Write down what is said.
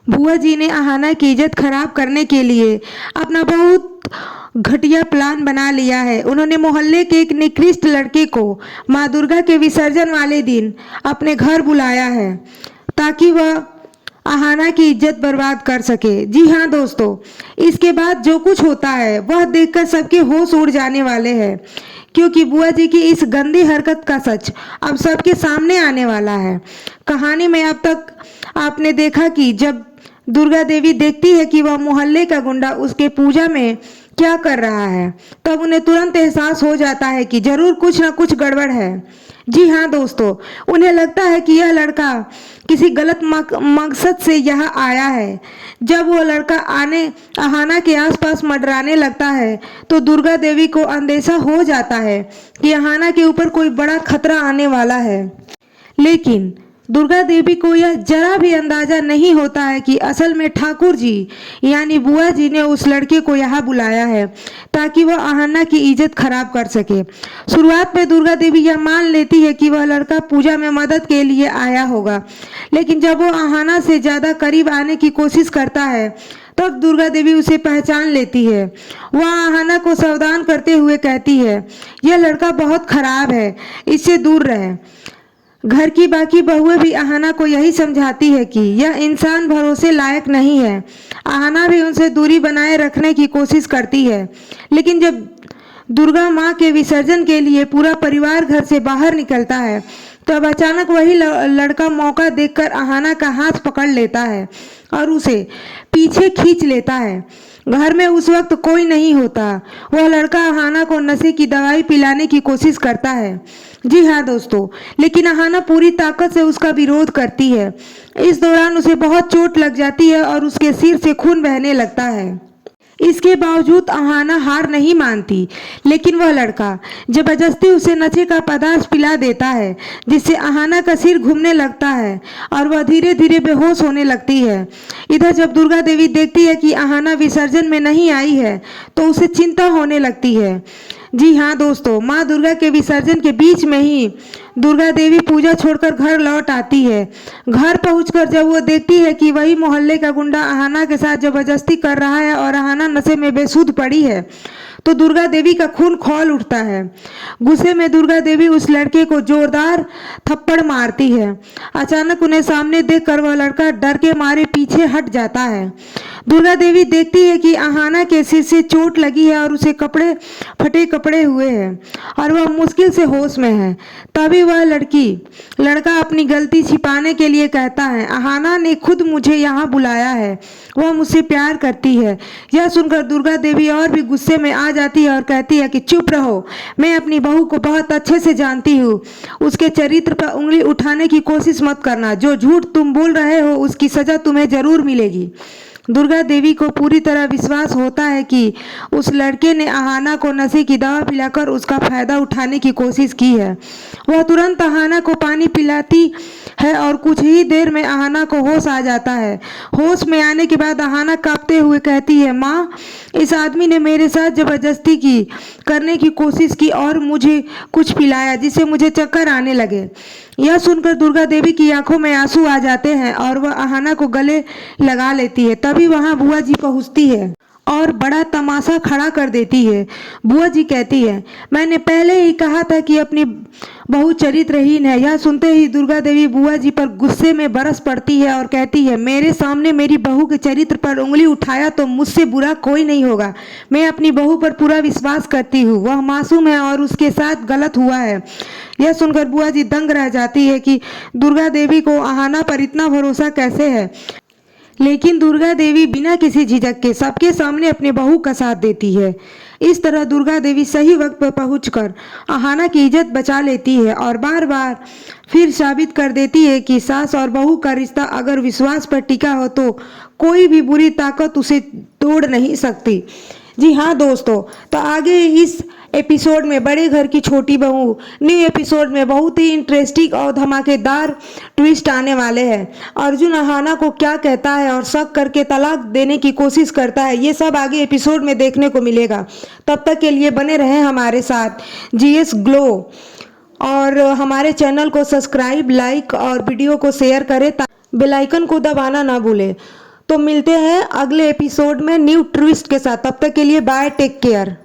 बुआ जी ने अहाना की इज्जत खराब करने के लिए अपना बहुत घटिया प्लान बना लिया है। उन्होंने मोहल्ले के एक निकृष्ट लड़के को माँ दुर्गा के विसर्जन वाले दिन अपने घर बुलाया है ताकि वह अहाना की इज्जत बर्बाद कर सके। जी हाँ दोस्तों, इसके बाद जो कुछ होता है वह देखकर सबके होश उड़ जाने वाले हैं, क्योंकि बुआ जी की इस गंदी हरकत का सच अब सबके सामने आने वाला है। कहानी में अब तक आपने देखा कि जब दुर्गा देवी देखती है कि वह मोहल्ले का गुंडा उसके पूजा में क्या कर रहा है, तब उन्हें तुरंत एहसास हो जाता है कि जरूर कुछ ना कुछ गड़बड़ है। जी हाँ दोस्तों, उन्हें लगता है कि यह लड़का किसी गलत मकसद से यहाँ आया है। जब वो लड़का अहाना के आसपास मंडराने लगता है तो दुर्गा देवी को अंदेशा हो जाता है कि अहाना के ऊपर कोई बड़ा खतरा आने वाला है। लेकिन दुर्गा देवी को यह जरा भी अंदाजा नहीं होता है कि असल में ठाकुर जी यानी बुआ जी ने उस लड़के को यहाँ बुलाया है ताकि वह अहाना की इज्जत खराब कर सके। शुरुआत में दुर्गा देवी यह मान लेती है कि वह लड़का पूजा में मदद के लिए आया होगा, लेकिन जब वो अहाना से ज़्यादा करीब आने की कोशिश करता है तब दुर्गा देवी उसे पहचान लेती है। वह अहाना को सावधान करते हुए कहती है, यह लड़का बहुत खराब है, इससे दूर रहे। घर की बाकी बहुएं भी अहाना को यही समझाती है कि यह इंसान भरोसे लायक नहीं है। अहाना भी उनसे दूरी बनाए रखने की कोशिश करती है, लेकिन जब दुर्गा माँ के विसर्जन के लिए पूरा परिवार घर से बाहर निकलता है तब अचानक वही लड़का मौका देखकर अहाना का हाथ पकड़ लेता है और उसे पीछे खींच लेता है। घर में उस वक्त कोई नहीं होता। वह लड़का अहाना को नशे की दवाई पिलाने की कोशिश करता है। जी हाँ दोस्तों, लेकिन अहाना पूरी ताकत से उसका विरोध करती है। इस दौरान उसे बहुत चोट लग जाती है और उसके सिर से खून बहने लगता है। इसके बावजूद अहाना हार नहीं मानती, लेकिन वह लड़का जबरदस्ती उसे नशे का पदार्थ पिला देता है, जिससे अहाना का सिर घूमने लगता है और वह धीरे धीरे बेहोश होने लगती है। इधर जब दुर्गा देवी देखती है कि अहाना विसर्जन में नहीं आई है तो उसे चिंता होने लगती है। जी हाँ दोस्तों, माँ दुर्गा के विसर्जन के बीच में ही दुर्गा देवी पूजा छोड़कर घर लौट आती है। घर पहुंचकर जब वो देखती है कि वही मोहल्ले का गुंडा अहाना के साथ जबरदस्ती कर रहा है और अहाना नशे में बेसुध पड़ी है तो दुर्गा देवी का खून खौल उठता है। गुस्से में दुर्गा देवी उस लड़के को जोरदार थप्पड़ मारती है। अचानक उन्हें सामने देखकर वह लड़का डर के मारे पीछे हट जाता है। दुर्गा देवी देखती है कि अहाना के सिर से चोट लगी है और उसे फटे कपड़े हुए हैं और वह मुश्किल से होश में है। तभी वह लड़का अपनी गलती छिपाने के लिए कहता है, अहाना ने खुद मुझे यहाँ बुलाया है, वह मुझसे प्यार करती है। यह सुनकर दुर्गा देवी और भी गुस्से में आ जाती है और कहती है कि चुप रहो, मैं अपनी बहू को बहुत अच्छे से जानती हूँ, उसके चरित्र पर उंगली उठाने की कोशिश मत करना। जो झूठ तुम बोल रहे हो उसकी सजा तुम्हें जरूर मिलेगी। दुर्गा देवी को पूरी तरह विश्वास होता है कि उस लड़के ने अहाना को नशे की दवा पिलाकर उसका फायदा उठाने की कोशिश की है। वह तुरंत अहाना को पानी पिलाती है और कुछ ही देर में अहाना को होश आ जाता है। होश में आने के बाद अहाना कांपते हुए कहती है, माँ, इस आदमी ने मेरे साथ जबरदस्ती करने की कोशिश की और मुझे कुछ पिलाया जिससे मुझे चक्कर आने लगे। यह सुनकर दुर्गा देवी की आंखों में आंसू आ जाते हैं और वह अहाना को गले लगा लेती है। तभी वहां बुआ जी पहुंचती है और बड़ा तमाशा खड़ा कर देती है। बुआ जी कहती है, मैंने पहले ही कहा था कि अपनी बहू चरित्रहीन है। यह सुनते ही दुर्गा देवी बुआ जी पर गुस्से में बरस पड़ती है और कहती है, मेरे सामने मेरी बहू के चरित्र पर उंगली उठाया तो मुझसे बुरा कोई नहीं होगा। मैं अपनी बहू पर पूरा विश्वास करती हूँ, वह मासूम है और उसके साथ गलत हुआ है। यह सुनकर बुआ जी दंग रह जाती है कि दुर्गा देवी को अहाना पर इतना भरोसा कैसे है। लेकिन दुर्गा देवी बिना किसी झिझक के सबके सामने अपने बहू का साथ देती है। इस तरह दुर्गा देवी सही वक्त पर पहुंचकर अहाना की इज्जत बचा लेती है और बार बार फिर साबित कर देती है कि सास और बहू का रिश्ता अगर विश्वास पर टिका हो तो कोई भी बुरी ताकत उसे तोड़ नहीं सकती। जी हाँ दोस्तों, तो आगे इस एपिसोड में बड़े घर की छोटी बहू न्यू एपिसोड में बहुत ही इंटरेस्टिंग और धमाकेदार ट्विस्ट आने वाले हैं। अर्जुन अहाना को क्या कहता है और शक करके तलाक देने की कोशिश करता है, ये सब आगे एपिसोड में देखने को मिलेगा। तब तक के लिए बने रहें हमारे साथ जीएस ग्लो और हमारे चैनल को सब्सक्राइब, लाइक और वीडियो को शेयर करें, बेल आइकन को दबाना ना भूलें। तो मिलते हैं अगले एपिसोड में न्यू ट्विस्ट के साथ। तब तक के लिए बाय, टेक केयर।